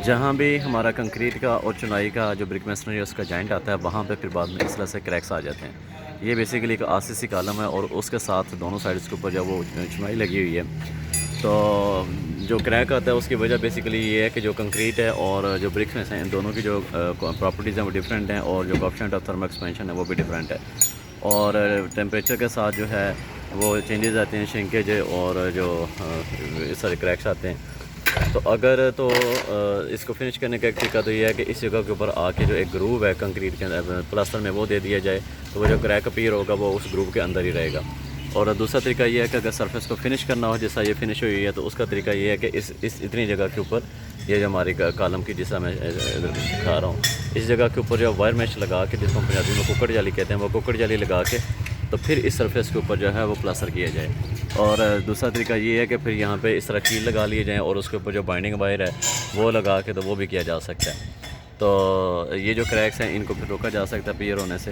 जहाँ भी हमारा कंक्रीट का और चुनाई का जो ब्रिक मेसनरी उसका जॉइंट आता है, वहाँ पे फिर बाद में इस तरह से क्रैक्स आ जाते हैं। ये बेसिकली एक आरसीसी कॉलम है और उसके साथ दोनों साइड्स के ऊपर जब वो चुनाई लगी हुई है, तो जो क्रैक आता है उसकी वजह बेसिकली ये है कि जो कंक्रीट है और जो ब्रिक्स में हैं, इन दोनों की जो प्रॉपर्टीज़ हैं वो डिफरेंट हैं और जो कोएफिशिएंट ऑफ थर्मल एक्सपेंशन है वो भी डिफरेंट है। और टेम्परेचर के साथ जो है वो चेंजेस आते हैं, श्रिंकेज और जो इस सारे क्रैक्स आते हैं। तो अगर तो इसको फिनिश करने का एक तरीका तो ये है कि इस जगह के ऊपर आके जो एक ग्रूव है कंक्रीट के अंदर प्लास्टर में वो दे दिया जाए, तो वो जो क्रैक अपीयर होगा वो उस ग्रूव के अंदर ही रहेगा। और दूसरा तरीका ये है कि अगर सरफेस को फिनिश करना हो जैसा ये फिनिश हुई है, तो उसका तरीका ये है कि इस इतनी जगह के ऊपर ये जो हमारी कॉलम की जैसा मैं दिखा रहा हूँ, इस जगह के ऊपर जो वायर मैश लगा के, जिसको पंजाबी में कुकड़ जाली कहते हैं, वो कुकड़ जाली लगा के तो फिर इस सरफेस के ऊपर जो है वो प्लास्टर किया जाए। और दूसरा तरीका ये है कि फिर यहाँ पे इस तरह कील लगा लिए जाएँ और उसके ऊपर जो बाइंडिंग वायर है वो लगा के, तो वो भी किया जा सकता है। तो ये जो क्रैक्स हैं इनको फिर रोका जा सकता है पीयर होने से।